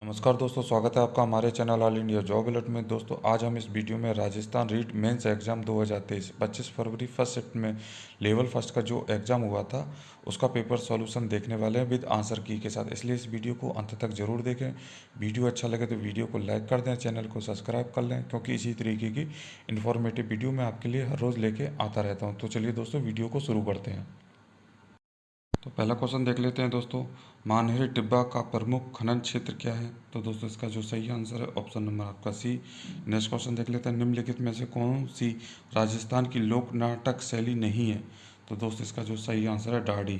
नमस्कार दोस्तों, स्वागत है आपका हमारे channel all India job alert में। दोस्तों आज हम इस वीडियो में राजस्थान रीट मेंस एग्ज़ाम 2023 25 फरवरी फर्स्ट शिफ्ट में लेवल फर्स्ट का जो एग्ज़ाम हुआ था उसका पेपर सॉल्यूशन देखने वाले हैं विद आंसर की के साथ। इसलिए इस वीडियो को अंत तक जरूर देखें। वीडियो अच्छा लगे तो वीडियो को लाइक कर दें, चैनल को सब्सक्राइब कर लें, क्योंकि इसी तरीके की इन्फॉर्मेटिव वीडियो मैं आपके लिए हर रोज़ लेके आता रहता हूँ। तो चलिए दोस्तों वीडियो को शुरू करते हैं। तो पहला क्वेश्चन देख लेते हैं दोस्तों, मानहरी टिब्बा का प्रमुख खनन क्षेत्र क्या है? तो दोस्तों इसका जो सही आंसर है ऑप्शन नंबर आपका सी। नेक्स्ट क्वेश्चन देख लेते हैं, निम्नलिखित में से कौन सी राजस्थान की लोक नाटक शैली नहीं है? तो दोस्तों इसका जो सही आंसर है डाडी।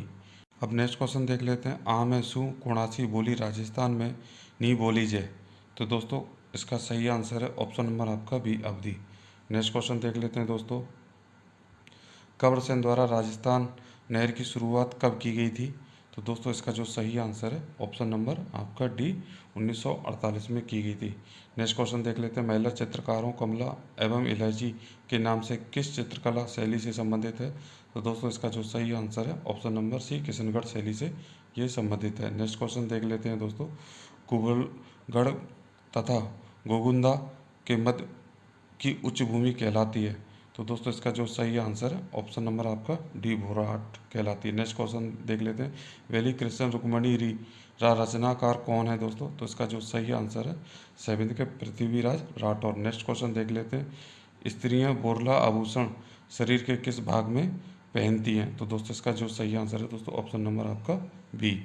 अब नेक्स्ट क्वेश्चन देख लेते हैं, आ में सू कोणासी बोली राजस्थान में नहीं बोली जय? तो दोस्तों इसका सही आंसर है ऑप्शन नंबर आपका बी अवधि। नेक्स्ट क्वेश्चन देख लेते हैं दोस्तों, कंवर सेन द्वारा राजस्थान नहर की शुरुआत कब की गई थी? तो दोस्तों इसका जो सही आंसर है ऑप्शन नंबर आपका डी 1948 में की गई थी। नेक्स्ट क्वेश्चन देख लेते हैं, महिला चित्रकारों कमला एवं इलायची के नाम से किस चित्रकला शैली से संबंधित है? तो दोस्तों इसका जो सही आंसर है ऑप्शन नंबर सी किशनगढ़ शैली से ये संबंधित है। नेक्स्ट क्वेश्चन देख लेते हैं दोस्तों, कुबलगढ़ तथा गोगुंदा के मध्य की उच्च भूमि कहलाती है? तो दोस्तों इसका जो सही आंसर है ऑप्शन नंबर आपका डी भोराहाट कहलाती है। नेक्स्ट क्वेश्चन देख लेते हैं, वेली कृष्ण रुक्मणी री रा रचनाकार कौन है दोस्तों? तो इसका जो सही आंसर है सेवेंथ के पृथ्वीराज राठौर। नेक्स्ट क्वेश्चन देख लेते हैं, स्त्रियां बोरला आभूषण शरीर के किस भाग में पहनती हैं? तो दोस्तों इसका जो सही आंसर है दोस्तों ऑप्शन नंबर आपका बी।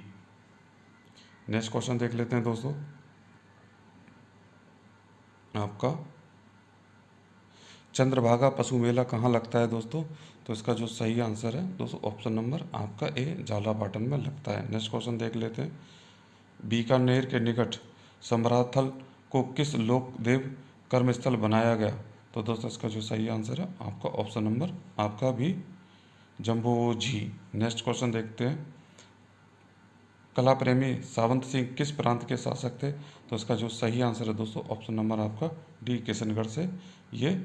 नेक्स्ट क्वेश्चन देख लेते हैं दोस्तों, आपका चंद्रभागा पशु मेला कहाँ लगता है दोस्तों? तो इसका जो सही आंसर है दोस्तों ऑप्शन नंबर आपका ए झालावाड़ में लगता है। नेक्स्ट क्वेश्चन देख लेते हैं, बीकानेर के निकट समराथल को किस लोकदेव कर्मस्थल बनाया गया? तो दोस्तों इसका जो सही आंसर है आपका ऑप्शन नंबर आपका भी जम्बोजी। नेक्स्ट क्वेश्चन देखते हैं, कला प्रेमी सावंत सिंह किस प्रांत के शासक थे? तो इसका जो सही आंसर है दोस्तों ऑप्शन नंबर आपका डी किशनगढ़ से ये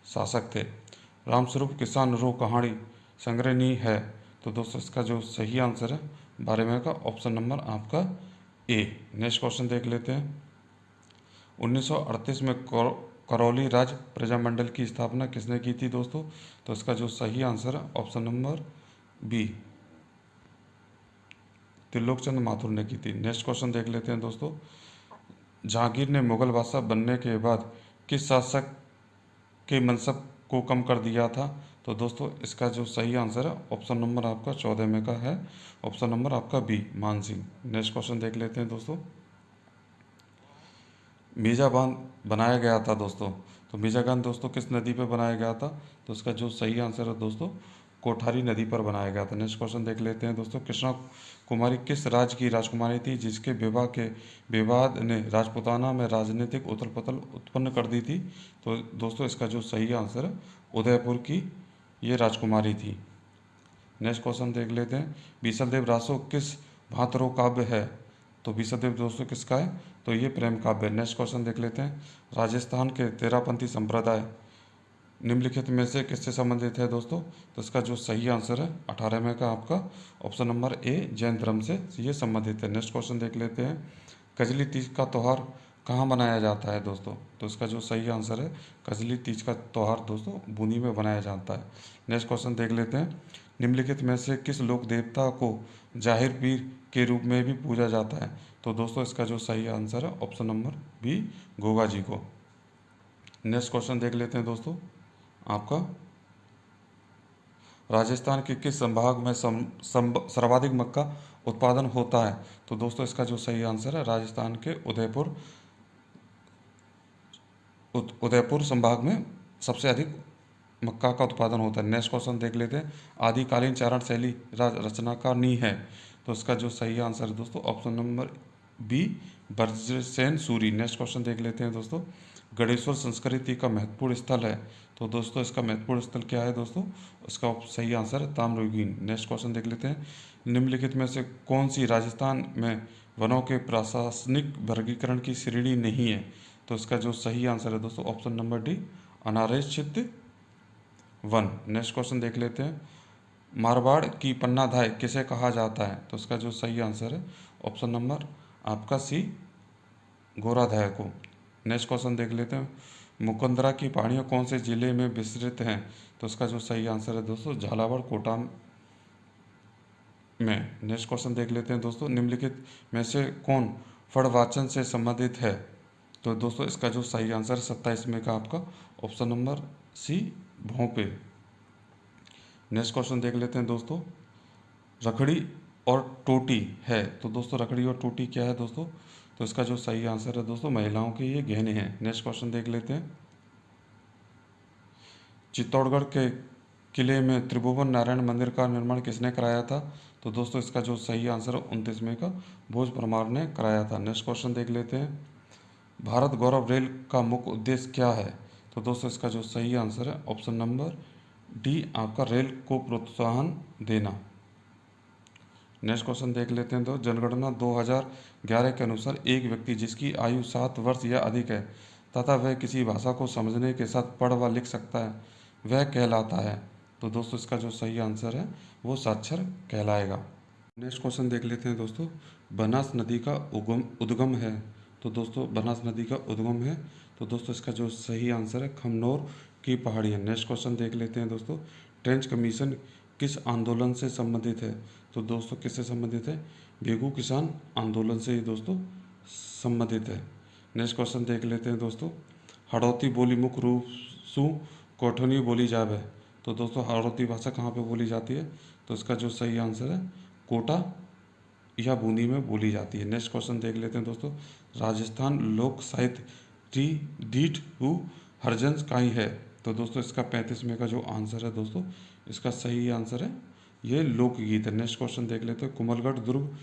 शासक थे। रामस्वरूप किसान रो कहानी संग्रहणीय है? तो दोस्तों इसका जो सही आंसर है 12वें का ऑप्शन नंबर आपका ए। नेक्स्ट क्वेश्चन देख लेते हैं, 1938 में करौली राज्य प्रजामंडल की स्थापना किसने की थी दोस्तों? तो इसका जो सही आंसर है option number B Trilokchand Mathur ने की थी। नेक्स्ट क्वेश्चन देख लेते हैं दोस्तों, जहांगीर ने मुगल बादशाह बनने के बाद किस शासक के मनसब को कम कर दिया था? तो दोस्तों इसका जो सही आंसर है ऑप्शन नंबर आपका 14 में का है ऑप्शन नंबर आपका बी मान सिंह। नेक्स्ट क्वेश्चन देख लेते हैं दोस्तों, मीजा बांध बनाया गया था दोस्तों, तो मीजा बांध दोस्तों किस नदी पर बनाया गया था? तो इसका जो सही आंसर है दोस्तों कोठारी नदी पर बनाया गया था। नेक्स्ट क्वेश्चन देख लेते हैं दोस्तों, कृष्णा कुमारी किस राज्य की राजकुमारी थी जिसके विवाह के विवाद ने राजपूताना में राजनीतिक उथल पुथल उत्पन्न कर दी थी? तो दोस्तों इसका जो सही आंसर है उदयपुर की ये राजकुमारी थी। नेक्स्ट क्वेश्चन देख लेते हैं, बीसलदेव रासो किस भांतरो काव्य है? तो बीसलदेव दोस्तों किसका है? तो ये प्रेम काव्य है। नेक्स्ट क्वेश्चन देख लेते हैं, राजस्थान के तेरापंथी संप्रदाय निम्नलिखित में से किससे संबंधित है दोस्तों? तो इसका जो सही आंसर है 18वें का आपका ऑप्शन नंबर ए जैन धर्म से ये संबंधित है। नेक्स्ट क्वेश्चन देख लेते हैं, कजली तीज का त्यौहार कहाँ मनाया जाता है दोस्तों? तो इसका जो सही आंसर है कजली तीज का त्यौहार दोस्तों बूंदी में मनाया जाता है। नेक्स्ट क्वेश्चन देख लेते हैं, निम्नलिखित में से किस लोक देवता को जाहिर पीर के रूप में भी पूजा जाता है? तो दोस्तों इसका जो सही आंसर है option number B Goga ji को। नेक्स्ट क्वेश्चन देख लेते हैं दोस्तों, आपका राजस्थान के किस संभाग में सर्वाधिक मक्का उत्पादन होता है? तो दोस्तों इसका जो सही आंसर है राजस्थान के उदयपुर संभाग में सबसे अधिक मक्का का उत्पादन होता है। नेक्स्ट क्वेश्चन देख लेते हैं, आदिकालीन चारण शैली रचनाकार नी है? तो इसका जो सही आंसर है दोस्तों option number B Brajsen Suri. Next question देख लेते हैं दोस्तों, गणेश्वर संस्कृति का महत्वपूर्ण स्थल है? तो दोस्तों इसका महत्वपूर्ण स्थल क्या है दोस्तों? इसका सही आंसर है ताम्रयुगीन। नेक्स्ट क्वेश्चन देख लेते हैं, निम्नलिखित में से कौन सी राजस्थान में वनों के प्रशासनिक वर्गीकरण की श्रेणी नहीं है? तो इसका जो सही आंसर है दोस्तों ऑप्शन नंबर डी अनारक्षित वन। नेक्स्ट क्वेश्चन देख लेते हैं, मारवाड़ की पन्नाधाय किसे कहा जाता है? तो इसका जो सही आंसर है ऑप्शन नंबर आपका सी घोराधय को। नेक्स्ट क्वेश्चन देख लेते हैं, मुकंदरा की पहाड़ियाँ कौन से जिले में विस्तृत हैं? तो इसका जो सही आंसर है दोस्तों झालावाड़ कोटा में। नेक्स्ट क्वेश्चन देख लेते हैं दोस्तों, निम्नलिखित में से कौन फड़वाचन से संबंधित है? तो दोस्तों इसका जो सही आंसर है 27 में का आपका ऑप्शन नंबर सी भोंपे। नेक्स्ट क्वेश्चन देख लेते हैं दोस्तों, रखड़ी और टोटी है, तो दोस्तों रखड़ी और टोटी क्या है दोस्तों? तो इसका जो सही आंसर है दोस्तों महिलाओं के ये गहने हैं। नेक्स्ट क्वेश्चन देख लेते हैं, चित्तौड़गढ़ के किले में त्रिभुवन नारायण मंदिर का निर्माण किसने कराया था? तो दोस्तों इसका जो सही आंसर है 29 में का भोज परमार ने कराया था। नेक्स्ट क्वेश्चन देख लेते हैं, भारत गौरव रेल का मुख्य उद्देश्य क्या है? तो दोस्तों इसका जो सही आंसर है ऑप्शन नंबर डी आपका रेल को प्रोत्साहन देना। नेक्स्ट क्वेश्चन देख लेते हैं, तो जनगणना 2011 के अनुसार एक व्यक्ति जिसकी आयु 7 वर्ष या अधिक है तथा वह किसी भाषा को समझने के साथ पढ़ व लिख सकता है वह कहलाता है। तो दोस्तों इसका जो सही आंसर है वो साक्षर कहलाएगा। नेक्स्ट क्वेश्चन देख लेते हैं दोस्तों, बनास नदी का उद्गम है, तो दोस्तों बनास नदी का उद्गम है, तो दोस्तों इसका जो सही आंसर है खमनोर की पहाड़ियाँ। नेक्स्ट क्वेश्चन देख लेते हैं दोस्तों, ट्रेंच कमीशन किस आंदोलन से संबंधित है? तो दोस्तों किससे संबंधित है? बेगू किसान आंदोलन से ही दोस्तों संबंधित है। नेक्स्ट क्वेश्चन देख लेते हैं दोस्तों, हाड़ौती बोली मुख्य रूप सु कोठनी बोली जावे, तो दोस्तों हाड़ौती भाषा कहाँ पे बोली जाती है? तो इसका जो सही आंसर है कोटा या बूंदी में बोली जाती है। नेक्स्ट क्वेश्चन देख लेते हैं दोस्तों, राजस्थान लोक साहित्य टी डीठ हु हरजंस काई है, तो दोस्तों इसका 35 में का जो आंसर है दोस्तों इसका सही आंसर है ये लोकगीत है। नेक्स्ट क्वेश्चन देख लेते हैं, कुमलगढ़ दुर्ग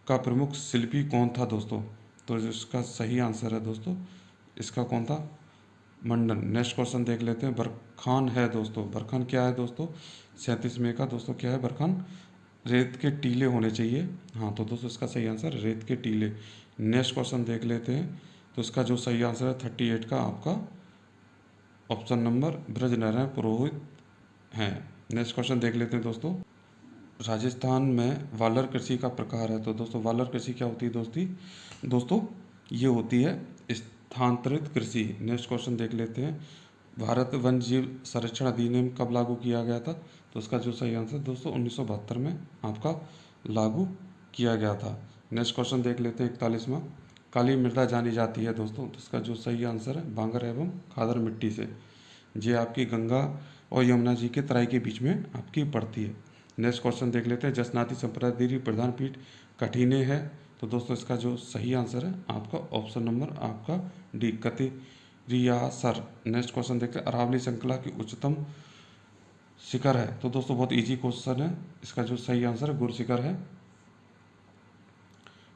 का प्रमुख शिल्पी कौन था दोस्तों? तो इसका सही आंसर है दोस्तों इसका कौन था? मंडन। नेक्स्ट क्वेश्चन देख लेते हैं, बरखान है दोस्तों, बरखान क्या है दोस्तों? 37 में का दोस्तों क्या है बरखान? रेत के टीले होने चाहिए। हाँ तो दोस्तों इसका सही आंसर रेत के टीले। नेक्स्ट क्वेश्चन देख लेते हैं, तो इसका जो सही आंसर है 38 का आपका ऑप्शन नंबर ब्रजनारायण पुरोहित है। नेक्स्ट क्वेश्चन देख लेते हैं दोस्तों, राजस्थान में वालर कृषि का प्रकार है, तो दोस्तों वालर कृषि क्या होती है दोस्तों ये होती है स्थानांतरित कृषि। नेक्स्ट क्वेश्चन देख लेते हैं, भारत वन्य जीव संरक्षण अधिनियम कब लागू किया गया था? तो इसका जो सही आंसर दोस्तों 1972 में आपका लागू किया गया था। नेक्स्ट क्वेश्चन देख लेते हैं 41वां, काली मृदा जानी जाती है दोस्तों, तो इसका जो सही आंसर है बांगर एवं खादर मिट्टी से, ये आपकी गंगा और यमुना जी के तराई के बीच में आपकी पड़ती है। नेक्स्ट क्वेश्चन देख लेते हैं, जसनाती संप्रदाय प्रधान पीठ कठिने है, तो दोस्तों इसका जो सही आंसर है आपका ऑप्शन नंबर आपका डी कतिरियासर। नेक्स्ट क्वेश्चन देखते हैं, अरावली श्रृंखला की उच्चतम शिखर है, तो दोस्तों बहुत इजी क्वेश्चन है, इसका जो सही आंसर है गुरशिखर है।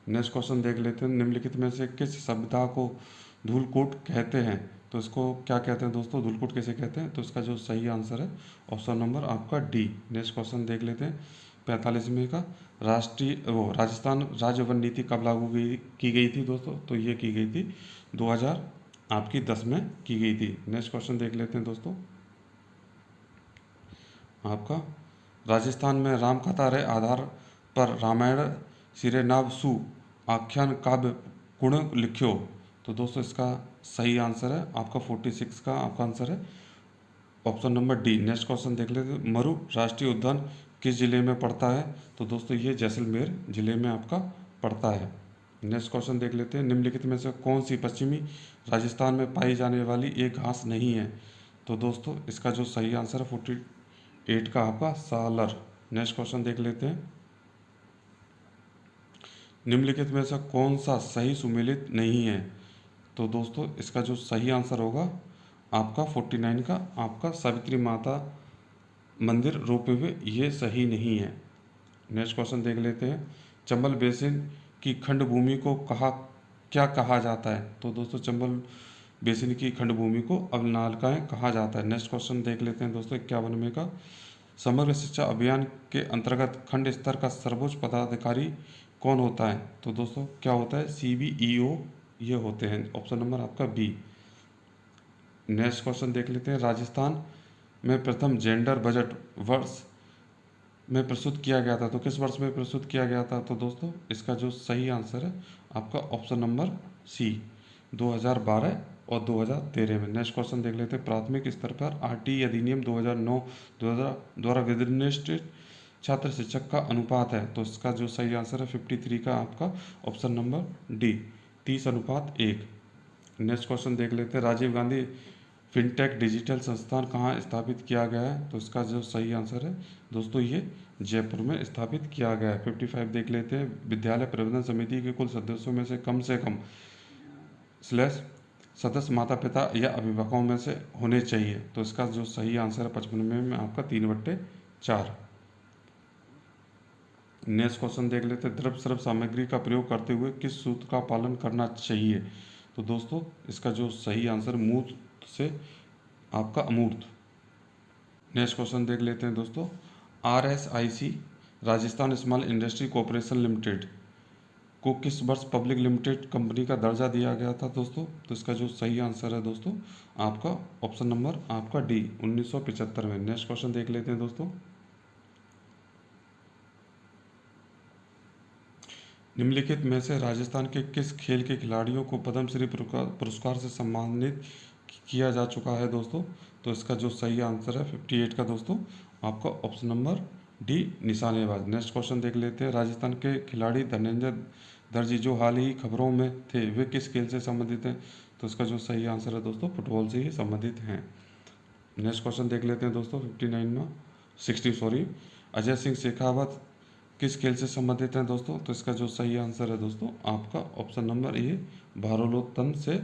नेक्स्ट क्वेश्चन देख लेते हैं, निम्नलिखित में से किस सभ्यता को धूलकूट कहते हैं? तो इसको क्या कहते हैं दोस्तों, धूलकूट कैसे कहते हैं? तो इसका जो सही आंसर है ऑप्शन नंबर आपका डी। नेक्स्ट क्वेश्चन देख लेते हैं 45वें का, राजस्थान राज्य वन नीति कब लागू की गई थी दोस्तों? तो ये की गई थी 2010 में की गई थी। नेक्स्ट क्वेश्चन देख लेते हैं दोस्तों, आपका राजस्थान में रामकथा रे आधार पर रामायण सिरे नाव सु आख्यान काव्य कुण लिख्यो, तो दोस्तों इसका सही आंसर है आपका 46 का आपका आंसर है option number D. Next question देख लेते हैं, मरु राष्ट्रीय उद्यान किस जिले में पड़ता है? तो दोस्तों ये जैसलमेर जिले में आपका पड़ता है। नेक्स्ट क्वेश्चन देख लेते हैं, निम्नलिखित में से कौन सी पश्चिमी राजस्थान में पाई जाने वाली एक घास नहीं है? तो दोस्तों इसका जो सही आंसर है 48 का आपका सालर। नेक्स्ट क्वेश्चन देख लेते हैं, निम्नलिखित में से कौन सा सही सुमेलित नहीं है? तो दोस्तों इसका जो सही आंसर होगा आपका 49 का आपका सावित्री माता मंदिर रोपे हुए ये सही नहीं है। नेक्स्ट क्वेश्चन देख लेते हैं, चंबल बेसिन की खंड भूमि को क्या कहा जाता है? तो दोस्तों चंबल बेसिन की खंड भूमि को अवनालकाएँ कहा जाता है। नेक्स्ट क्वेश्चन देख लेते हैं दोस्तों 51वें का, समग्र शिक्षा अभियान के अंतर्गत खंड स्तर का सर्वोच्च पदाधिकारी कौन होता है? तो दोस्तों क्या होता है? CBEO ये होते हैं, ऑप्शन नंबर आपका बी। नेक्स्ट क्वेश्चन देख लेते हैं, राजस्थान में प्रथम जेंडर बजट वर्ष में प्रस्तुत किया गया था, तो किस वर्ष में प्रस्तुत किया गया था? तो दोस्तों इसका जो सही आंसर है आपका ऑप्शन नंबर सी 2012 और 2013 में। नेक्स्ट क्वेश्चन देख लेते हैं। प्राथमिक स्तर पर आरटी अधिनियम 2009 द्वारा विनिर्दिष्ट छात्र शिक्षक का अनुपात है, तो इसका जो सही आंसर है 53 का आपका option number D, 30:1। Next question देख लेते हैं। राजीव गांधी फिनटेक डिजिटल संस्थान कहाँ स्थापित किया गया है, तो इसका जो सही आंसर है दोस्तों ये जयपुर में स्थापित किया गया है। 55 देख लेते हैं। विद्यालय प्रबंधन समिति के कुल सदस्यों में से कम स्लैश सदस्य माता पिता या अभिभावकों में से होने चाहिए, तो इसका जो सही आंसर है 55 में आपका 3/4। नेक्स्ट क्वेश्चन देख लेते हैं। द्रव्य स्रव सामग्री का प्रयोग करते हुए किस सूत्र का पालन करना चाहिए, तो दोस्तों इसका जो सही आंसर मूर्त से आपका अमूर्त। नेक्स्ट क्वेश्चन देख लेते हैं दोस्तों। RSIC Rajasthan small industry corporation limited को किस वर्ष पब्लिक लिमिटेड कंपनी का दर्जा दिया गया था दोस्तों, तो इसका जो सही आंसर है दोस्तों आपका ऑप्शन नंबर आपका डी, 1975 में। नेक्स्ट क्वेश्चन देख लेते हैं दोस्तों। निम्नलिखित में से राजस्थान के किस खेल के खिलाड़ियों को पद्मश्री पुरस्कार से सम्मानित किया जा चुका है दोस्तों, तो इसका जो सही आंसर है 58 का दोस्तों आपका ऑप्शन नंबर डी, निशानेबाज। नेक्स्ट क्वेश्चन देख लेते हैं। राजस्थान के खिलाड़ी धनंजय दर्जी जो हाल ही खबरों में थे, वे किस खेल से संबंधित हैं, तो इसका जो सही आंसर है दोस्तों फुटबॉल से ही संबंधित हैं। नेक्स्ट क्वेश्चन देख लेते हैं दोस्तों। 60 अजय सिंह शेखावत किस खेल से संबंधित हैं दोस्तों, तो इसका जो सही आंसर है दोस्तों आपका ऑप्शन नंबर ए, भारोत्तोलन से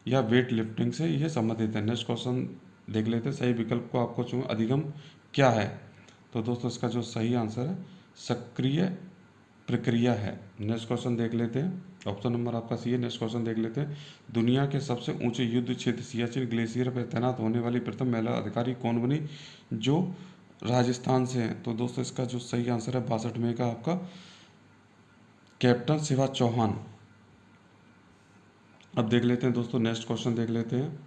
या वेट लिफ्टिंग से ये संबंधित है। नेक्स्ट क्वेश्चन देख लेते हैं। सही विकल्प को आपको चुन, अधिगम क्या है, तो दोस्तों इसका जो सही आंसर है सक्रिय प्रक्रिया है। नेक्स्ट क्वेश्चन देख लेते हैं। ऑप्शन नंबर आपका सी है। नेक्स्ट क्वेश्चन देख लेते हैं। दुनिया के सबसे ऊंचे युद्ध क्षेत्र सियाचिन ग्लेशियर पर तैनात होने वाली प्रथम महिला अधिकारी कौन बनी, जो राजस्थान से हैं, तो दोस्तों इसका जो सही आंसर है 62 में का आपका कैप्टन शिवा चौहान। अब देख लेते हैं दोस्तों। नेक्स्ट क्वेश्चन देख लेते हैं।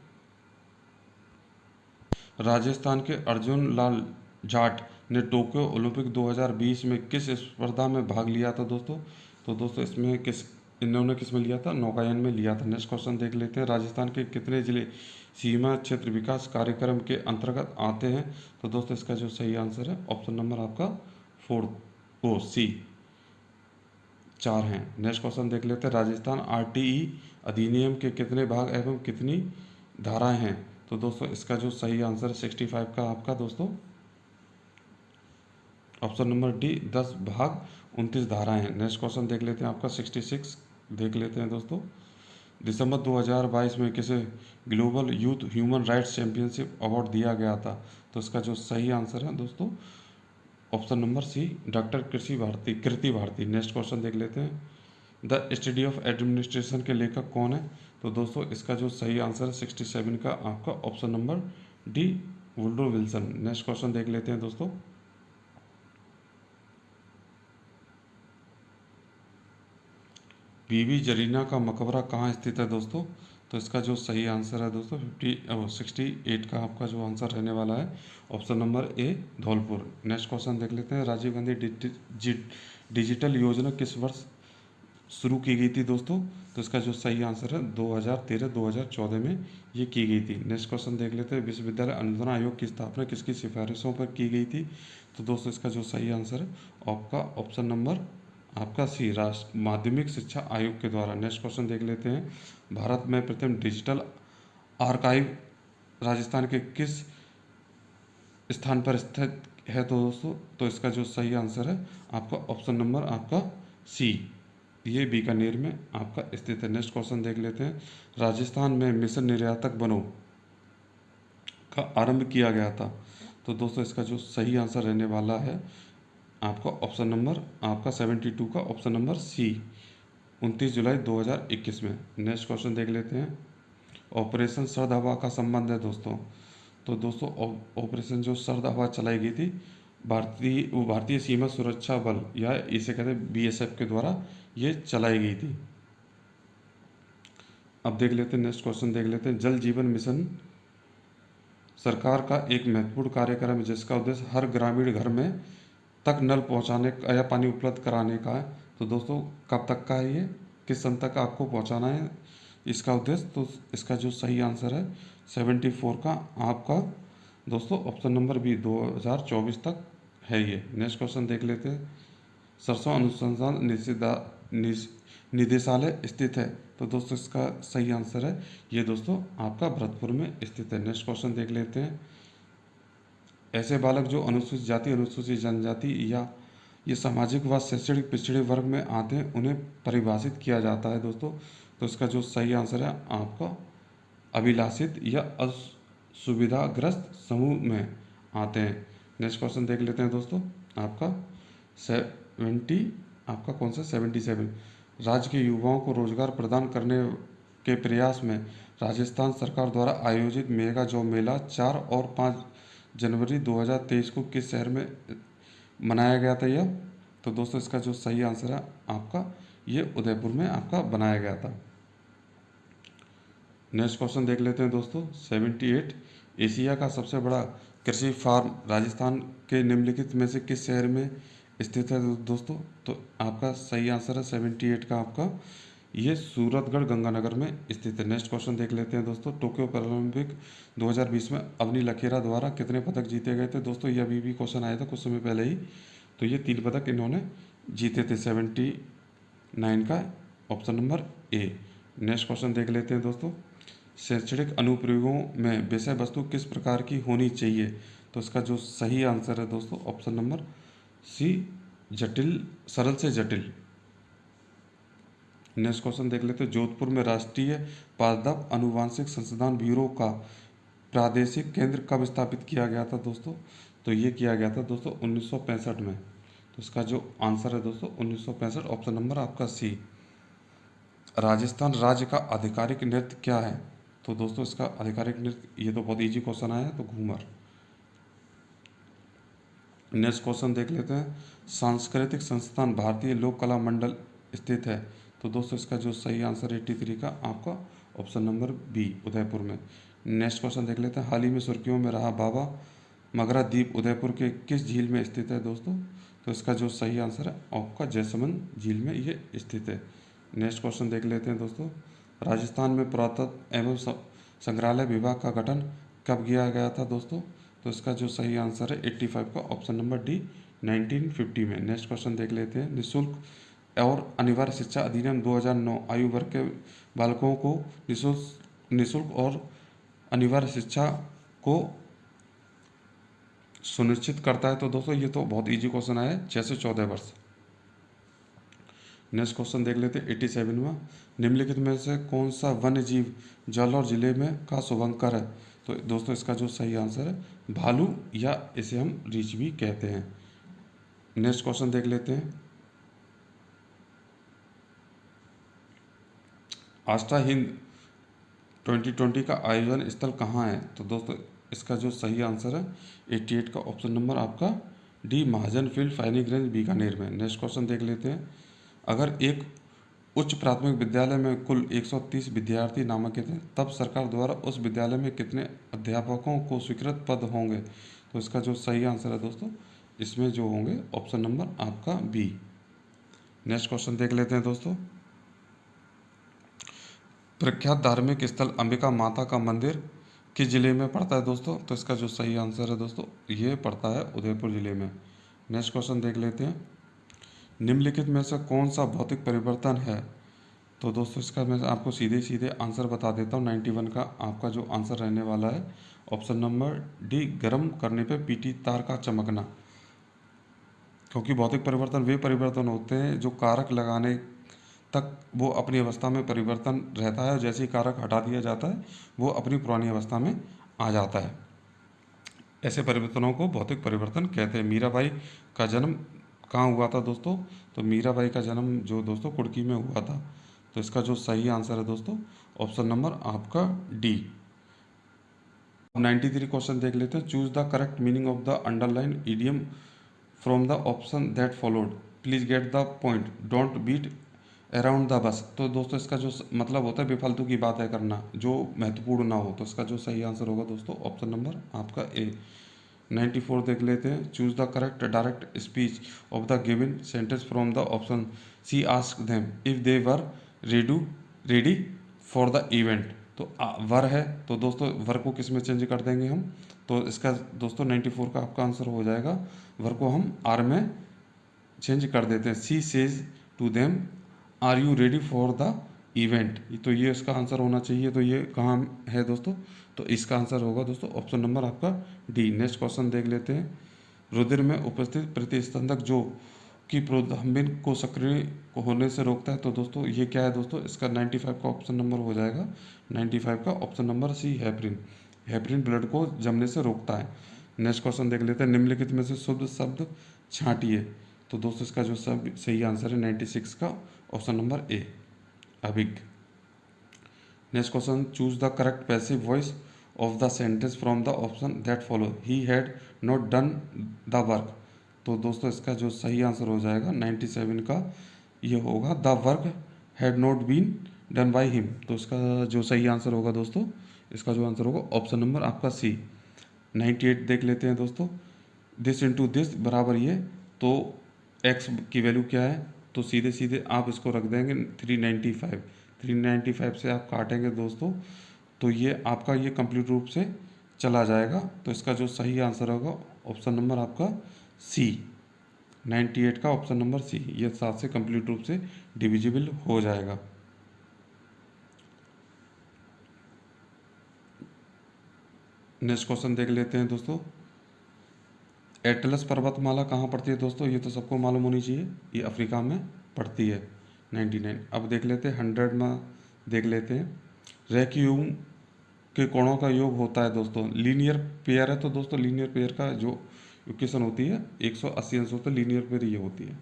राजस्थान के अर्जुन लाल जाट ने टोक्यो ओलंपिक 2020 में किस स्पर्धा में भाग लिया था दोस्तों, तो दोस्तों इसमें इन्होंने किस में लिया था, नौकायन में लिया था। नेक्स्ट क्वेश्चन देख लेते हैं। राजस्थान के कितने जिले सीमा क्षेत्र विकास कार्यक्रम के अंतर्गत आते हैं, तो दोस्तों इसका जो सही आंसर है ऑप्शन नंबर आपका 4 हैं। नेक्स्ट क्वेश्चन देख लेते हैं। राजस्थान RTE अधिनियम के कितने भाग एवं कितनी धाराएं हैं, तो दोस्तों इसका जो सही आंसर है 65 का आपका दोस्तों ऑप्शन नंबर डी, 10 भाग 29 धाराएं हैं। नेक्स्ट क्वेश्चन देख लेते हैं आपका 66 देख लेते हैं दोस्तों। दिसंबर 2022 में किसे global youth human rights championship award दिया गया था, तो इसका जो सही आंसर है दोस्तों ऑप्शन नंबर सी, डॉक्टर कृति भारती। नेक्स्ट क्वेश्चन देख लेते हैं। द स्टडी ऑफ एडमिनिस्ट्रेशन के लेखक कौन है, तो दोस्तों इसका जो सही आंसर है 67 का आपका option number D, Woodrow Wilson. Next question देख लेते हैं दोस्तों। बीबी जरीना का मकबरा कहाँ स्थित है दोस्तों, तो इसका जो सही आंसर है दोस्तों 68 का आपका जो आंसर रहने वाला है ऑप्शन नंबर ए, धौलपुर। नेक्स्ट क्वेश्चन देख लेते हैं। राजीव गांधी डिजिटल योजना किस वर्ष शुरू की गई थी दोस्तों, तो इसका जो सही आंसर है 2013-2014 में ये की गई थी। नेक्स्ट क्वेश्चन देख लेते हैं। विश्वविद्यालय अनुदान आयोग की स्थापना किसकी सिफारिशों पर की गई थी, तो दोस्तों इसका जो सही आंसर है आपका ऑप्शन नंबर आपका सी, राष्ट्र माध्यमिक शिक्षा आयोग के द्वारा। नेक्स्ट क्वेश्चन देख लेते हैं। भारत में प्रथम डिजिटल आर्काइव राजस्थान के किस स्थान पर स्थित है तो दोस्तों, तो इसका जो सही आंसर है आपका ऑप्शन नंबर आपका सी, ये बीकानेर में आपका स्थित है। नेक्स्ट क्वेश्चन देख लेते हैं। राजस्थान में मिशन निर्यातक बनो का आरंभ किया गया था, तो दोस्तों इसका जो सही आंसर रहने वाला है आपका ऑप्शन नंबर आपका 72 का ऑप्शन नंबर सी, 29 जुलाई 2021 में। नेक्स्ट क्वेश्चन देख लेते हैं। ऑपरेशन सर्द हवा का संबंध है दोस्तों, तो दोस्तों ऑपरेशन जो सर्द हवा चलाई गई थी भारतीय सीमा सुरक्षा बल या इसे कहते हैं BSF के द्वारा ये चलाई गई थी। अब देख लेते हैं। नेक्स्ट क्वेश्चन देख लेते हैं। जल जीवन मिशन सरकार का एक महत्वपूर्ण कार्यक्रम है जिसका उद्देश्य हर ग्रामीण घर में तक नल पहुंचाने का या पानी उपलब्ध कराने का है, तो दोस्तों कब तक का है ये, किस सन तक आपको पहुंचाना है, इसका उद्देश्य, तो इसका जो सही आंसर है 74 का आपका दोस्तों ऑप्शन नंबर बी 2024 तक है ये। नेक्स्ट क्वेश्चन देख लेते हैं। सरसों अनुसंधान निदेशालय स्थित है, तो दोस्तों इसका सही आंसर है ये दोस्तों आपका भरतपुर में स्थित है। नेक्स्ट क्वेश्चन देख लेते हैं। ऐसे बालक जो अनुसूचित जाति, अनुसूचित जनजाति या ये सामाजिक व शैक्षणिक पिछड़े वर्ग में आते हैं, उन्हें परिभाषित किया जाता है दोस्तों। तो इसका जो सही आंसर है आपका अभिलाषित या असुविधाग्रस्त समूह में आते हैं। नेक्स्ट क्वेश्चन देख लेते हैं दोस्तों। आपका 70 आपका कौन सा 77 राज्य के युवाओं को रोजगार प्रदान करने के प्रयास में राजस्थान सरकार द्वारा आयोजित मेगा जॉब मेला 4 और 5 जनवरी 2023 को किस शहर में मनाया गया था यह? तो दोस्तों इसका जो सही आंसर है आपका ये उदयपुर में आपका बनाया गया था। नेक्स्ट क्वेश्चन देख लेते हैं दोस्तों। 78 एशिया का सबसे बड़ा कृषि फार्म राजस्थान के निम्नलिखित में से किस शहर में स्थित है दोस्तों? तो आपका सही आंसर है 78 का आपका ये सूरतगढ़ गंगानगर में स्थित है। नेक्स्ट क्वेश्चन देख लेते हैं दोस्तों। टोक्यो पैरालंपिक 2020 में अवनी लखेरा द्वारा कितने पदक जीते गए थे दोस्तों? ये अभी भी क्वेश्चन आया था कुछ समय पहले ही। तो ये 3 पदक इन्होंने जीते थे। 79 का ऑप्शन नंबर ए। नेक्स्ट क्वेश्चन देख लेते हैं दोस्तों। शैक्षणिक अनुप्रयोगों में विषय वस्तु किस प्रकार की होनी चाहिए? तो इसका जो सही आंसर है दोस्तों ऑप्शन नंबर सी जटिल, सरल से जटिल। नेक्स्ट क्वेश्चन देख लेते हैं। जोधपुर में राष्ट्रीय पादप अनुवांशिक संशोधन ब्यूरो का प्रादेशिक केंद्र कब स्थापित किया गया था दोस्तों? तो ये किया गया था दोस्तों 1965 में। तो इसका जो आंसर है दोस्तों 1965 ऑप्शन नंबर आपका सी। राजस्थान राज्य का आधिकारिक नृत्य क्या है? तो दोस्तों इसका आधिकारिक नृत्य, ये तो बहुत इजी क्वेश्चन आया है, तो घूमर। नेक्स्ट क्वेश्चन देख लेते हैं। सांस्कृतिक संस्थान भारतीय लोक कला मंडल स्थित है, तो दोस्तों इसका जो सही आंसर 83 का आपका ऑप्शन नंबर बी उदयपुर में। नेक्स्ट क्वेश्चन देख लेते हैं। हाल ही में सुर्खियों में रहा बाबा मगरा द्वीप उदयपुर के किस झील में स्थित है दोस्तों? तो इसका जो सही आंसर है आपका जैसमंद झील में ये स्थित है। नेक्स्ट क्वेश्चन देख लेते हैं दोस्तों। राजस्थान में पुरातत्व एवं संग्रहालय विभाग का गठन कब किया गया था दोस्तों? तो इसका जो सही आंसर है 85 का ऑप्शन नंबर डी 1950 में। नेक्स्ट क्वेश्चन देख लेते हैं। निःशुल्क और अनिवार्य शिक्षा अधिनियम 2009 आयु वर्ग के बालकों को निःशुल्क और अनिवार्य शिक्षा को सुनिश्चित करता है। तो दोस्तों ये तो बहुत इजी क्वेश्चन आया है, 6 से 14 वर्ष। नेक्स्ट क्वेश्चन देख लेते हैं 87वां। निम्नलिखित में से कौन सा वन्य जीव जालौर जिले में का शुभंकर है? तो दोस्तों इसका जो सही आंसर है भालू, या इसे हम रीछ भी कहते हैं। नेक्स्ट क्वेश्चन देख लेते हैं। आस्था हिंद 2020 का आयोजन स्थल कहाँ है? तो दोस्तों इसका जो सही आंसर है 88 का ऑप्शन नंबर आपका डी महाजन फील्ड फायरिंग रेंज बीकानेर में। नेक्स्ट क्वेश्चन देख लेते हैं। अगर एक उच्च प्राथमिक विद्यालय में कुल 130 विद्यार्थी नामांकित हैं, तब सरकार द्वारा उस विद्यालय में कितने अध्यापकों को स्वीकृत पद होंगे? तो इसका जो सही आंसर है दोस्तों इसमें जो होंगे ऑप्शन नंबर आपका बी। नेक्स्ट क्वेश्चन देख लेते हैं दोस्तों। प्रख्यात धार्मिक स्थल अंबिका माता का मंदिर किस जिले में पड़ता है दोस्तों? तो इसका जो सही आंसर है दोस्तों ये पड़ता है उदयपुर जिले में। नेक्स्ट क्वेश्चन देख लेते हैं। निम्नलिखित में से कौन सा भौतिक परिवर्तन है? तो दोस्तों इसका मैं आपको सीधे सीधे आंसर बता देता हूँ। 91 का आपका जो आंसर रहने वाला है ऑप्शन नंबर डी गर्म करने पे पीटी तार का चमकना। क्योंकि भौतिक परिवर्तन वे परिवर्तन होते हैं जो कारक लगाने तक वो अपनी अवस्था में परिवर्तन रहता है, और जैसे ही कारक हटा दिया जाता है वो अपनी पुरानी अवस्था में आ जाता है। ऐसे परिवर्तनों को भौतिक परिवर्तन कहते हैं। मीराबाई का जन्म कहाँ हुआ था दोस्तों? तो मीराबाई का जन्म जो दोस्तों कुर्की में हुआ था। तो इसका जो सही आंसर है दोस्तों ऑप्शन नंबर आपका डी। 93 क्वेश्चन देख लेते हैं। Choose the correct meaning of the underline idiom from the option that followed, please get the point, don't beat around the bush. तो दोस्तों इसका जो मतलब होता है बेफालतू की बातें करना जो महत्वपूर्ण ना हो। तो इसका जो सही आंसर होगा दोस्तों ऑप्शन नंबर आपका ए। 94 देख लेते हैं। Choose the correct direct speech of the given sentence from the option she asked them if they were ready for the event. तो वर है तो दोस्तों वर को किस में चेंज कर देंगे हम, तो इसका दोस्तों 94 का आपका आंसर हो जाएगा, वर को हम आर में चेंज कर देते हैं। She says to them are you ready for the event, तो ये इसका आंसर होना चाहिए। तो ये कहाँ है दोस्तों, तो इसका आंसर होगा दोस्तों ऑप्शन नंबर आपका डी। नेक्स्ट क्वेश्चन देख लेते हैं। रुधिर में उपस्थित प्रतिस्पंदक जो कि प्रोथम्बिन को सक्रिय होने से रोकता है, तो दोस्तों ये क्या है दोस्तों, इसका 95 का ऑप्शन नंबर हो जाएगा, 95 का option number C heparin. Heparin blood को जमने से रोकता है। नेक्स्ट क्वेश्चन देख लेते हैं। निम्नलिखित में से शुद्ध शब्द छांटिए, तो दोस्तों इसका जो सब सही आंसर है 96 का ऑप्शन नंबर ए, अभिज्ञ। Next question, choose the correct passive voice of the sentence from the option that follow, he had not done the work. तो दोस्तों इसका जो सही आंसर हो जाएगा 97 का, ये होगा the work had not been done by him. तो इसका जो सही आंसर होगा दोस्तों, इसका जो आंसर होगा ऑप्शन नंबर आपका सी। 98 देख लेते हैं दोस्तों। दिस इंटू दिस बराबर ये, तो एक्स की वैल्यू क्या है, तो सीधे सीधे आप इसको रख देंगे 395। 395 से आप काटेंगे दोस्तों, तो ये आपका ये कंप्लीट रूप से चला जाएगा। तो इसका जो सही आंसर होगा ऑप्शन नंबर आपका सी, 98 का ऑप्शन नंबर सी, ये 7 से कंप्लीट रूप से डिविजिबल हो जाएगा। नेक्स्ट क्वेश्चन देख लेते हैं दोस्तों। एटलस पर्वतमाला कहाँ पड़ती है दोस्तों, ये तो सबको मालूम होनी चाहिए, ये अफ्रीका में पड़ती है। 99। अब देख लेते हैं 100 में, देख लेते हैं। वैक्यूम के कोणों का योग होता है दोस्तों, लीनियर पेयर है, तो दोस्तों लीनियर पेयर का जो इक्वेशन होती है 180 अंश होता है, लीनियर पेयर ये होती है,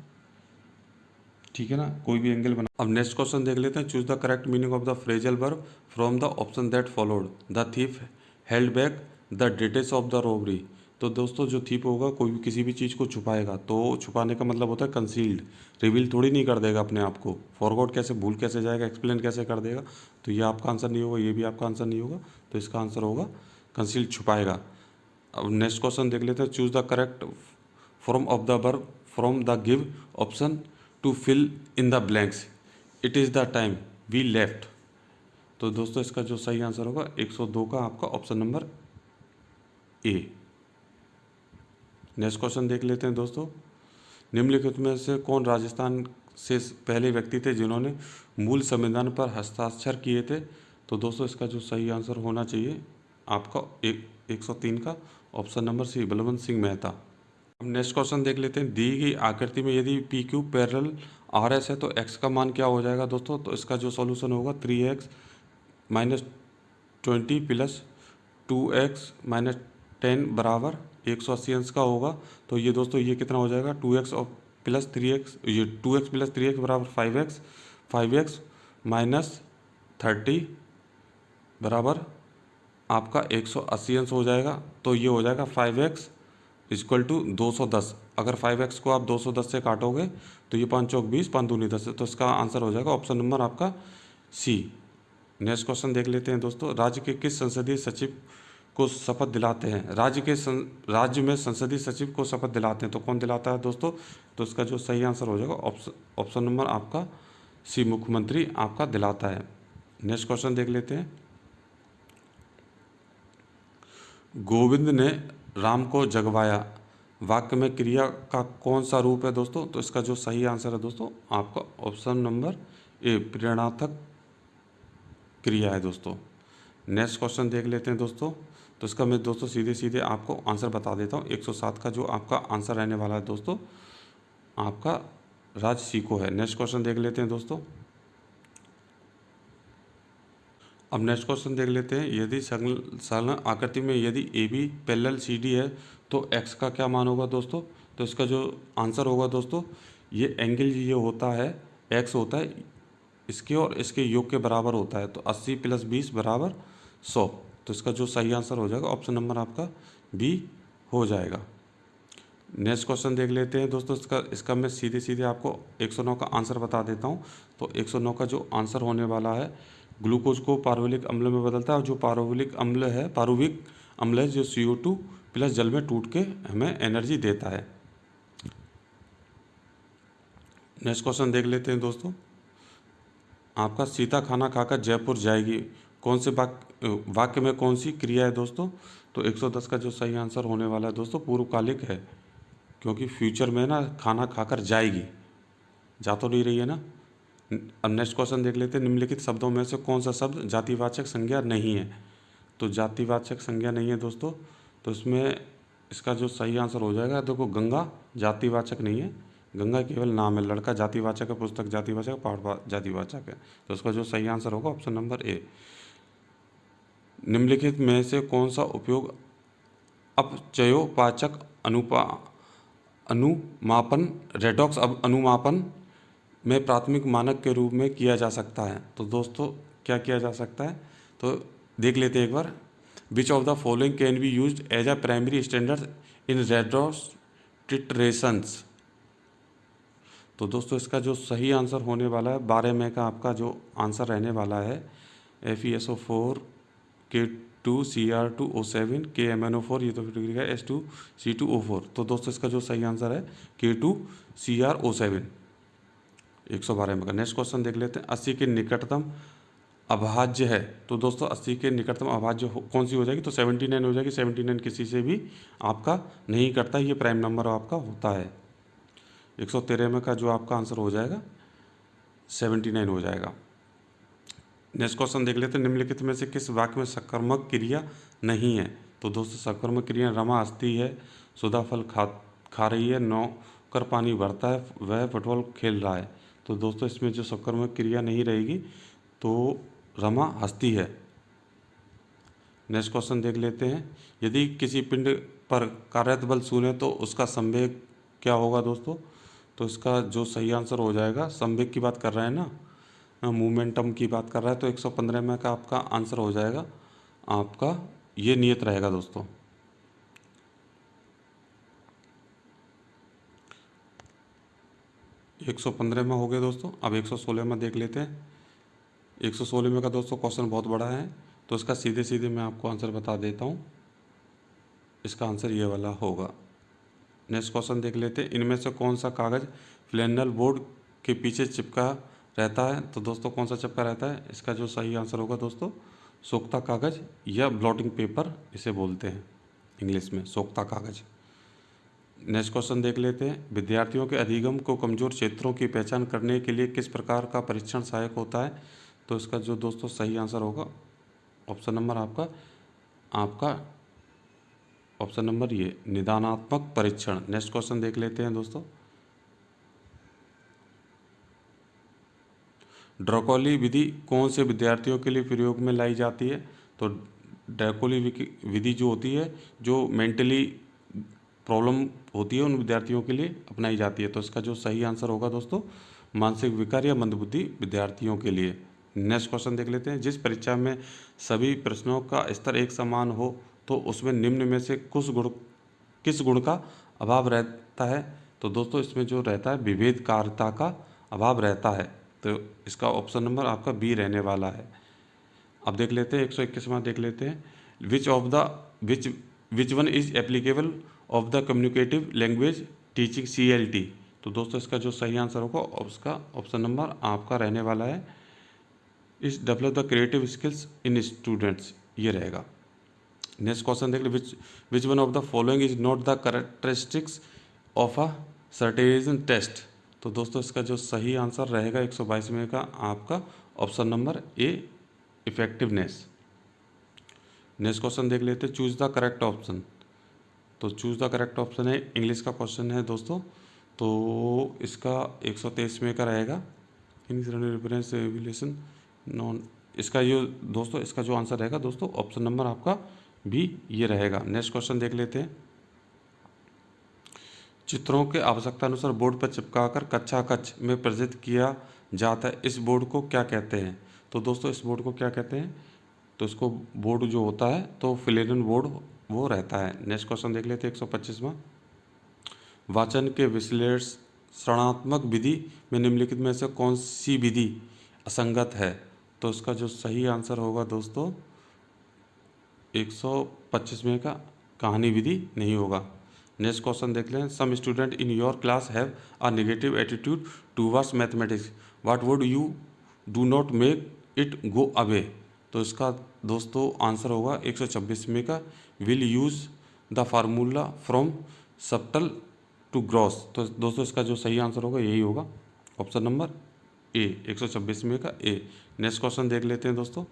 ठीक है ना, कोई भी एंगल बना। अब नेक्स्ट क्वेश्चन देख लेते हैं। Choose the correct meaning of the phrasal verb from the option that followed, the thief held back the details of the robbery. तो दोस्तों जो थीप होगा कोई भी किसी भी चीज़ को छुपाएगा, तो छुपाने का मतलब होता है कंसील्ड, रिवील थोड़ी नहीं कर देगा अपने आप को। फॉरवर्ड कैसे, भूल कैसे जाएगा, एक्सप्लेन कैसे कर देगा, तो ये आपका आंसर नहीं होगा, ये भी आपका आंसर नहीं होगा, तो इसका आंसर होगा कंसील्ड, छुपाएगा। अब नेक्स्ट क्वेश्चन देख लेते हैं। Choose the correct form of the verb from the give option to fill in the blanks, it is the time we left. तो दोस्तों इसका जो सही आंसर होगा 102 का आपका ऑप्शन नंबर ए। नेक्स्ट क्वेश्चन देख लेते हैं दोस्तों। निम्नलिखित में से कौन राजस्थान से पहले व्यक्ति थे जिन्होंने मूल संविधान पर हस्ताक्षर किए थे, तो दोस्तों इसका जो सही आंसर होना चाहिए आपका 103 का option number C, Balwant Singh Mehta. अब नेक्स्ट क्वेश्चन देख लेते हैं। दी गई आकृति में यदि P Q parallel R S है तो एक्स का मान क्या हो जाएगा दोस्तों, तो इसका जो सॉल्यूशन होगा 3x minus 20 plus 2x minus 10 बराबर 180 अंश का होगा। तो ये दोस्तों ये कितना हो जाएगा 2x और प्लस 3x, ये 2x प्लस 3x बराबर 5x, 5x माइनस 30 बराबर आपका 180 अंश हो जाएगा। तो ये हो जाएगा 5x इक्वल टू 210। अगर 5x को आप 210 से काटोगे तो ये 5 चौक 20, 5 दूनी 10, तो इसका आंसर हो जाएगा ऑप्शन नंबर आपका सी। नेक्स्ट क्वेश्चन देख लेते हैं दोस्तों। राज्य के किस संसदीय सचिव को शपथ दिलाते हैं, राज्य में संसदीय सचिव को शपथ दिलाते हैं, तो कौन दिलाता है दोस्तों, तो इसका जो सही आंसर हो जाएगा ऑप्शन नंबर आपका सी, मुख्यमंत्री आपका दिलाता है। नेक्स्ट क्वेश्चन देख लेते हैं। गोविंद ने राम को जगवाया, वाक्य में क्रिया का कौन सा रूप है दोस्तों, तो इसका जो सही आंसर है दोस्तों आपका ऑप्शन नंबर ए, प्रेरणात्मक क्रिया है दोस्तों। नेक्स्ट क्वेश्चन देख लेते हैं दोस्तों। तो इसका मैं दोस्तों सीधे सीधे आपको आंसर बता देता हूँ। 107 का जो आपका आंसर रहने वाला है दोस्तों आपका राज्य सी को है। नेक्स्ट क्वेश्चन देख लेते हैं दोस्तों। अब नेक्स्ट क्वेश्चन देख लेते हैं। यदि संलग्न आकृति में यदि A B parallel C D है तो एक्स का क्या मान होगा दोस्तों, तो इसका जो आंसर होगा दोस्तों, ये एंगल ये होता है एक्स होता है इसके और इसके योग के बराबर होता है, तो 80 प्लस 20 बराबर 100। तो इसका जो सही आंसर हो जाएगा ऑप्शन नंबर आपका बी हो जाएगा। नेक्स्ट क्वेश्चन देख लेते हैं दोस्तों। इसका मैं सीधे सीधे आपको 109 का आंसर बता देता हूँ। तो 109 का जो आंसर होने वाला है, ग्लूकोज को पारुविक अम्ल में बदलता है, और जो पारुविक अम्ल है जो CO2 प्लस जल में टूट के हमें एनर्जी देता है। नेक्स्ट क्वेश्चन देख लेते हैं दोस्तों। आपका सीता खाना खाकर जयपुर जाएगी, कौन से वाक्य में कौन सी क्रिया है दोस्तों? तो 110 का जो सही आंसर होने वाला है दोस्तों पूर्वकालिक है, क्योंकि फ्यूचर में ना खाना खाकर जाएगी, जा तो नहीं रही है ना। अब नेक्स्ट क्वेश्चन देख लेते हैं, निम्नलिखित शब्दों में से कौन सा शब्द जातिवाचक संज्ञा नहीं है? तो जातिवाचक संज्ञा नहीं है दोस्तों, तो इसमें इसका जो सही आंसर हो जाएगा, देखो गंगा जातिवाचक नहीं है, गंगा केवल नाम है, लड़का जातिवाचक है, पुस्तक जातिवाचक है, पहाड़ जातिवाचक है। तो इसका जो सही आंसर होगा ऑप्शन नंबर ए। निम्नलिखित में से कौन सा उपयोग अपचयोपाचक अनुमापन रेडॉक्स अनुमापन में प्राथमिक मानक के रूप में किया जा सकता है? तो दोस्तों क्या किया जा सकता है, तो देख लेते हैं एक बार। Which of the following can be used as a primary standard in redox titrations? तो दोस्तों इसका जो सही आंसर होने वाला है 12 मई का आपका जो आंसर रहने वाला है FeSO4 K2Cr2O7 KMnO4, ये तो डिग्री का S2C2O4। तो दोस्तों इसका जो सही आंसर है K2Cr O7, 112 में का। नेक्स्ट क्वेश्चन देख लेते हैं, 80 के निकटतम अभाज्य है। तो दोस्तों 80 के निकटतम अभाज्य कौन सी हो जाएगी? तो 79 हो जाएगी। 79 किसी से भी आपका नहीं करता, ये प्राइम नंबर आपका होता है। 113 में का जो आपका आंसर हो जाएगा 79 हो जाएगा। नेक्स्ट क्वेश्चन देख लेते हैं, निम्नलिखित में से किस वाक्य में सकर्मक क्रिया नहीं है? तो दोस्तों सकर्मक क्रिया, रमा हंसती है, सुधा फल खा रही है, नौकर पानी भरता है, वह फुटबॉल खेल रहा है। तो दोस्तों इसमें जो सकर्मक क्रिया नहीं रहेगी, तो रमा हंसती है। नेक्स्ट क्वेश्चन देख लेते हैं, यदि किसी पिंड पर कार्यरत बल शून्य तो उसका संवेग क्या होगा दोस्तों? तो इसका जो सही आंसर हो जाएगा, संवेग की बात कर रहे हैं ना, मोमेंटम की बात कर रहा है, तो 115 में का आपका आंसर हो जाएगा आपका ये नियत रहेगा दोस्तों। एक 115 में हो गए दोस्तों। अब 116 में देख लेते हैं। 116 में का दोस्तों क्वेश्चन बहुत बड़ा है, तो इसका सीधे सीधे मैं आपको आंसर बता देता हूँ। इसका आंसर ये वाला होगा। नेक्स्ट क्वेश्चन देख लेते हैं, इनमें से कौन सा कागज़ फ्लैनल बोर्ड के पीछे चिपका रहता है? तो दोस्तों कौन सा चिपका रहता है? इसका जो सही आंसर होगा दोस्तों सोख्ता कागज़ या ब्लॉटिंग पेपर इसे बोलते हैं इंग्लिश में, सोख्ता कागज़। नेक्स्ट क्वेश्चन देख लेते हैं, विद्यार्थियों के अधिगम को कमज़ोर क्षेत्रों की पहचान करने के लिए किस प्रकार का परीक्षण सहायक होता है? तो इसका जो दोस्तों सही आंसर होगा ऑप्शन नंबर आपका ऑप्शन नंबर ये निदानात्मक परीक्षण। नेक्स्ट क्वेश्चन देख लेते हैं दोस्तों, ड्रैकोली विधि कौन से विद्यार्थियों के लिए प्रयोग में लाई जाती है? तो ड्रैकोली विधि जो होती है, जो मेंटली प्रॉब्लम होती है, उन विद्यार्थियों के लिए अपनाई जाती है। तो इसका जो सही आंसर होगा दोस्तों मानसिक विकार या मंदबुद्धि विद्यार्थियों के लिए। नेक्स्ट क्वेश्चन देख लेते हैं, जिस परीक्षा में सभी प्रश्नों का स्तर एक समान हो तो उसमें निम्न में से किस गुण का अभाव रहता है? तो दोस्तों इसमें जो रहता है विभेदकारिता का अभाव रहता है, तो इसका ऑप्शन नंबर आपका बी रहने वाला है। अब देख लेते हैं 121वां देख लेते हैं, which one is applicable of the communicative language teaching CLT? तो दोस्तों इसका जो सही आंसर होगा उसका ऑप्शन नंबर आपका रहने वाला है is develop the creative skills in students, ये रहेगा। नेक्स्ट क्वेश्चन देख ले, which one of the following is not the characteristics of a certain test? तो दोस्तों इसका जो सही आंसर रहेगा 122 में का आपका ऑप्शन नंबर ए इफेक्टिवनेस। नेक्स्ट क्वेश्चन देख लेते हैं, चूज द करेक्ट ऑप्शन। तो चूज द करेक्ट ऑप्शन है, इंग्लिश का क्वेश्चन है दोस्तों, तो इसका 123 में का रहेगा रेफरेंस रेगुलेशन नॉन। इसका ये दोस्तों इसका जो आंसर रहेगा दोस्तों ऑप्शन नंबर आपका भी ये रहेगा। नेक्स्ट क्वेश्चन देख लेते हैं, चित्रों के आवश्यकता अनुसार बोर्ड पर चिपकाकर कक्षा कक्ष में प्रदर्शित किया जाता है, इस बोर्ड को क्या कहते हैं? तो दोस्तों इस बोर्ड को क्या कहते हैं? तो इसको बोर्ड जो होता है तो फ्लेरन बोर्ड वो रहता है। नेक्स्ट क्वेश्चन देख लेते हैं 125वां, वाचन के विश्लेषणात्मक विधि में निम्नलिखित में से कौन सी विधि असंगत है? तो इसका जो सही आंसर होगा दोस्तों 125 में का कहानी विधि नहीं होगा। नेक्स्ट क्वेश्चन देख लें, some student in your class have a negative attitude towards mathematics, what would you do not make it go away. तो इसका दोस्तों आंसर होगा 126 का will use the formula from subtle to gross. तो दोस्तों इसका जो सही आंसर होगा यही होगा ऑप्शन नंबर ए, 126 का ए। नेक्स्ट क्वेश्चन देख लेते हैं दोस्तों।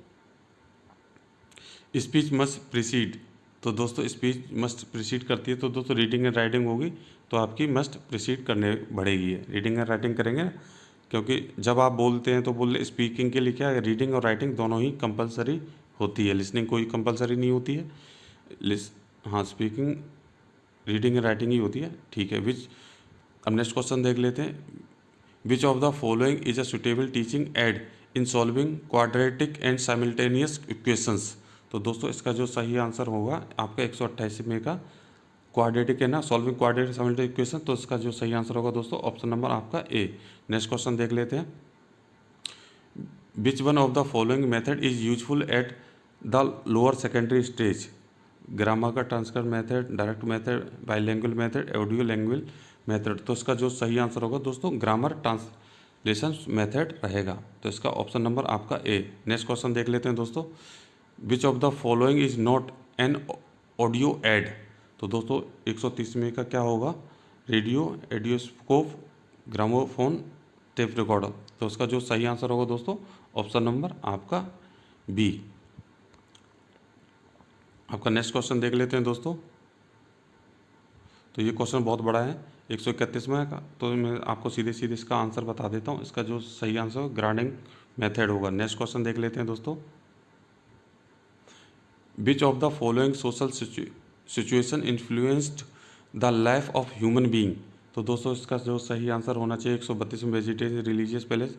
Speech must precede. तो दोस्तों स्पीच मस्ट प्रिसीड करती है तो दोस्तों रीडिंग एंड राइटिंग होगी, तो आपकी मस्ट प्रिसीड करने बढ़ेगी है। रीडिंग एंड राइटिंग करेंगे ना, क्योंकि जब आप बोलते हैं तो बोल स्पीकिंग के लिए क्या है, रीडिंग और राइटिंग दोनों ही कंपलसरी होती है, लिसनिंग कोई कंपलसरी नहीं होती है। हाँ, स्पीकिंग रीडिंग एंड राइटिंग ही होती है, ठीक है। अब नेक्स्ट क्वेश्चन देख लेते हैं। विच of the following is a suitable teaching add in solving quadratic and simultaneous equations. तो दोस्तों इसका जो सही आंसर होगा आपका 128 का क्वाड्रेटिक है ना, सॉल्विंग क्वाड्रेटिक साइमल्टेनियस इक्वेशन। तो इसका जो सही आंसर होगा दोस्तों ऑप्शन नंबर आपका ए। नेक्स्ट क्वेश्चन देख लेते हैं। Which one of the following method is useful at the lower secondary stage. Grammar का transfer method, direct method, bilingual method, audio language method. तो इसका जो सही आंसर होगा दोस्तों ग्रामर ट्रांसलेशन मेथड रहेगा, तो इसका ऑप्शन नंबर आपका ए। नेक्स्ट क्वेश्चन देख लेते हैं दोस्तों। Which of the following is not an audio aid. तो दोस्तों 130 का क्या होगा, रेडियो, एडियोस्कोप, ग्रामोफोन, टेप रिकॉर्डर। तो इसका जो सही आंसर होगा दोस्तों ऑप्शन नंबर आपका बी। आपका नेक्स्ट क्वेश्चन देख लेते हैं दोस्तों। तो ये क्वेश्चन बहुत बड़ा है, 131 का, तो मैं आपको सीधे सीधे इसका आंसर बता देता हूँ। इसका जो सही आंसर ग्राइंडिंग मेथड होगा। नेक्स्ट क्वेश्चन देख लेते हैं दोस्तों। Which of the following social situation influenced the life of human being. तो दोस्तों इसका जो सही आंसर होना चाहिए 132 में, vegetarian, religious palace,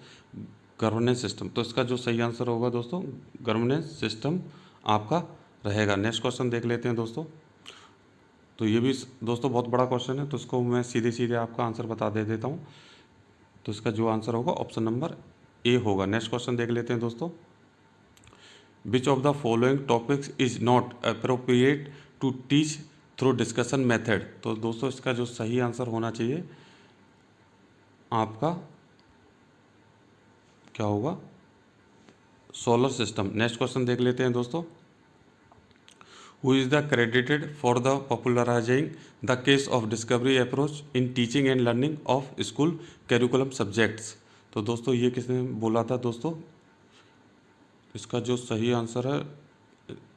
governance system. तो इसका जो सही आंसर होगा दोस्तों गवर्नेंस सिस्टम आपका रहेगा। नेक्स्ट क्वेश्चन देख लेते हैं दोस्तों। तो ये भी दोस्तों बहुत बड़ा क्वेश्चन है, तो इसको मैं सीधे सीधे आपका आंसर बता दे देता हूँ। तो इसका जो आंसर होगा ऑप्शन नंबर ए होगा। नेक्स्ट क्वेश्चन देख लेते हैं दोस्तों। Which of the following topics is not appropriate to teach through discussion method. तो दोस्तों इसका जो सही आंसर होना चाहिए आपका क्या होगा, सोलर सिस्टम। नेक्स्ट क्वेश्चन देख लेते हैं दोस्तों। Who is the credited for the popularizing the case of discovery approach in teaching and learning of school curriculum subjects। तो दोस्तों ये किसने बोला था दोस्तों, इसका जो सही आंसर है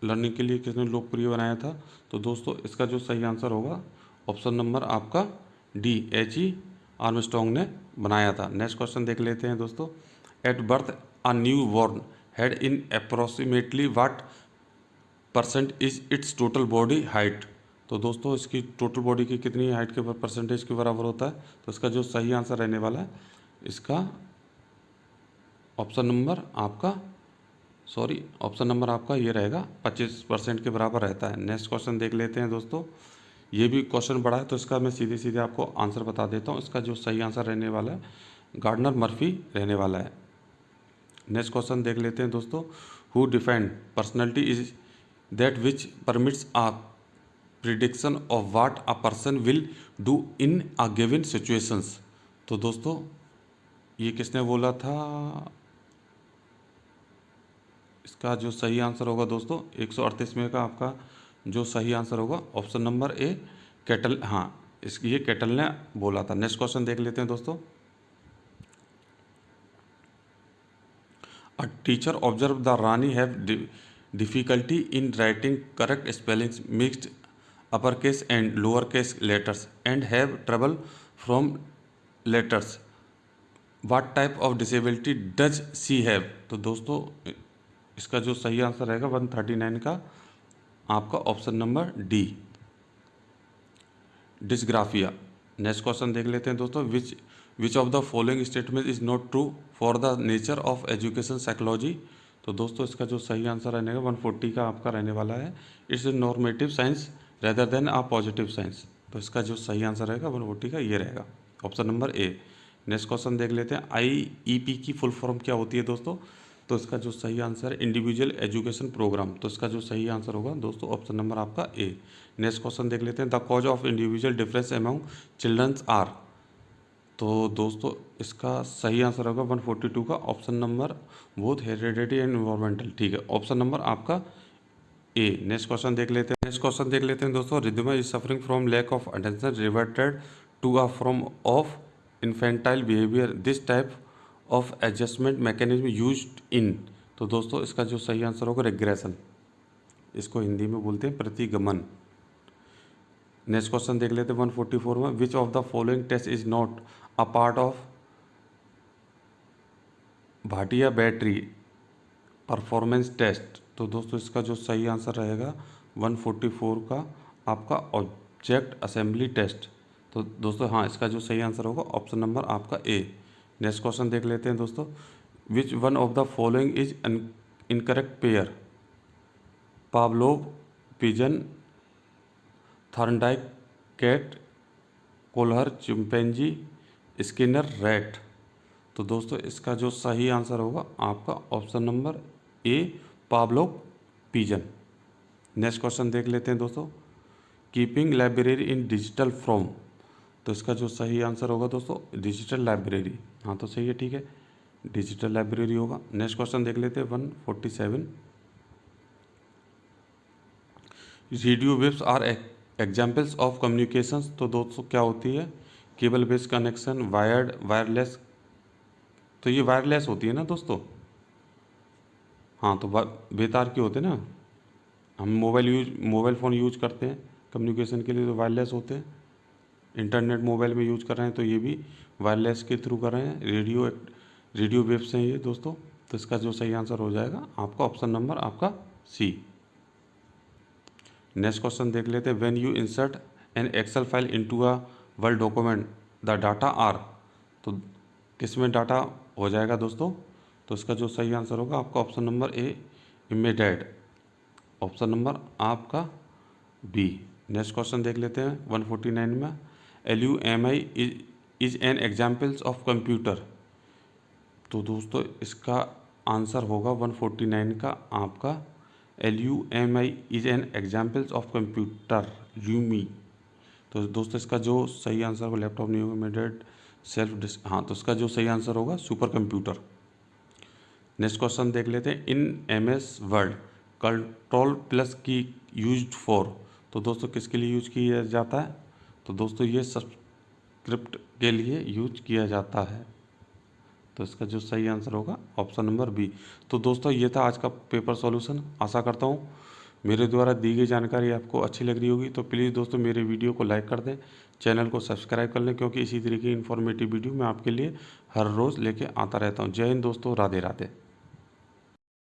लर्निंग के लिए किसने लोकप्रिय बनाया था। तो दोस्तों इसका जो सही आंसर होगा ऑप्शन नंबर आपका डी, H.E. आर्मस्ट्रॉन्ग ने बनाया था। नेक्स्ट क्वेश्चन देख लेते हैं दोस्तों। At birth a new born had in approximately what percent is it's total body height. तो दोस्तों इसकी टोटल बॉडी की कितनी हाइट के परसेंटेज के बराबर होता है। तो इसका जो सही आंसर रहने वाला है इसका ऑप्शन नंबर आपका ऑप्शन नंबर आपका ये रहेगा 25% के बराबर रहता है। नेक्स्ट क्वेश्चन देख लेते हैं दोस्तों। ये भी क्वेश्चन बड़ा है, तो इसका मैं सीधे सीधे आपको आंसर बता देता हूँ। इसका जो सही आंसर रहने वाला है गार्डनर मर्फी रहने वाला है। नेक्स्ट क्वेश्चन देख लेते हैं दोस्तों। Who defined personality is that which permits a prediction of what a person will do in a given situations। तो दोस्तों ये किसने बोला था, इसका जो सही आंसर होगा दोस्तों 138 में का आपका जो सही आंसर होगा ऑप्शन नंबर ए, कैटल। हाँ, ये कैटल ने बोला था। नेक्स्ट क्वेश्चन देख लेते हैं दोस्तों। A teacher observe the Rani have difficulty in writing correct spellings, mixed uppercase and lowercase letters, and have trouble from letters. What type of disability does she have। तो दोस्तों इसका जो सही आंसर रहेगा 139 का आपका option number D, dysgraphia. Next question देख लेते हैं दोस्तों। Which of the following statement is not true for the nature of education psychology. तो दोस्तों इसका जो सही आंसर रहने का 140 का आपका रहने वाला है। It's a normative science rather than a positive science. तो इसका जो सही आंसर रहेगा 140 का ये रहेगा ऑप्शन नंबर ए। नेक्स्ट क्वेश्चन देख लेते हैं। IEP की फुल फॉर्म क्या होती है दोस्तों। तो इसका जो सही आंसर है इंडिविजुअल एजुकेशन प्रोग्राम। तो इसका जो सही आंसर होगा दोस्तों ऑप्शन नंबर आपका ए। नेक्स्ट क्वेश्चन देख लेते हैं। The cause of individual difference among childrens are. तो दोस्तों इसका सही आंसर होगा 142 का option number both heredity and environmental. ठीक है, ऑप्शन नंबर आपका ए। नेक्स्ट क्वेश्चन देख लेते हैं। नेक्स्ट क्वेश्चन देख लेते हैं दोस्तों। Riddhima is suffering from lack of attention reverted to a form of infantile behaviour, this type of adjustment mechanism used in. तो दोस्तों इसका जो सही आंसर होगा रिग्रेशन, इसको हिंदी में बोलते हैं प्रतिगमन। नेक्स्ट क्वेश्चन देख लेते हैं 144 में। Which of the following test is not a part of Bhatia battery performance test. तो दोस्तों इसका जो सही आंसर रहेगा 144 का आपका ऑब्जेक्ट असेंबली टेस्ट। तो दोस्तों हाँ, इसका जो सही आंसर होगा ऑप्शन नंबर आपका ए। नेक्स्ट क्वेश्चन देख लेते हैं दोस्तों। Which one of the following is incorrect pair, Pavlov pigeon, Thorndike cat, Kohler chimpanzee, Skinner rat. तो दोस्तों इसका जो सही आंसर होगा आपका option number A, Pavlov pigeon. Next question देख लेते हैं दोस्तों। Keeping library in digital form. तो इसका जो सही आंसर होगा दोस्तों डिजिटल लाइब्रेरी। हाँ तो सही है, ठीक है, डिजिटल लाइब्रेरी होगा। नेक्स्ट क्वेश्चन देख लेते हैं 147। Radio waves are examples of communications. तो दोस्तों क्या होती है, cable based connection, wired, wireless. तो ये वायरलेस होती है ना दोस्तों। हाँ तो बेतार की होते हैं ना, हम मोबाइल फ़ोन यूज करते हैं कम्युनिकेशन के लिए, तो वायरलेस होते हैं। इंटरनेट मोबाइल में यूज कर रहे हैं तो ये भी वायरलेस के थ्रू कर रहे हैं। रेडियो वेव्स हैं ये दोस्तों। तो इसका जो सही आंसर हो जाएगा आपका ऑप्शन नंबर आपका सी। नेक्स्ट क्वेश्चन देख लेते हैं। When you insert an Excel file into a word document the data are. तो किस में डाटा हो जाएगा दोस्तों। तो इसका जो सही आंसर होगा आपका ऑप्शन नंबर ए, एम्बेडेड। ऑप्शन नंबर आपका बी। नेक्स्ट क्वेश्चन देख लेते हैं 149 में। LUMI is an examples of computer. तो दोस्तों इसका आंसर होगा 149 का आपका LUMI is an examples of computer Yumi. तो दोस्तों इसका जो सही आंसर होगा लैपटॉप न्यू इमेडेड सेल्फ हाँ तो इसका जो सही आंसर होगा सुपर कंप्यूटर। नेक्स्ट क्वेश्चन देख लेते हैं। इन MS वर्ड कंट्रोल प्लस की यूज्ड फॉर। तो दोस्तों किसके लिए यूज किया जाता है। तो दोस्तों ये सब्सक्रिप्ट के लिए यूज किया जाता है। तो इसका जो सही आंसर होगा ऑप्शन नंबर बी। तो दोस्तों ये था आज का पेपर सॉल्यूशन। आशा करता हूँ मेरे द्वारा दी गई जानकारी आपको अच्छी लग रही होगी। तो प्लीज़ दोस्तों मेरे वीडियो को लाइक कर दें, चैनल को सब्सक्राइब कर लें, क्योंकि इसी तरीके की इन्फॉर्मेटिव वीडियो मैं आपके लिए हर रोज़ लेके आता रहता हूँ। जय हिंद दोस्तों, राधे राधे।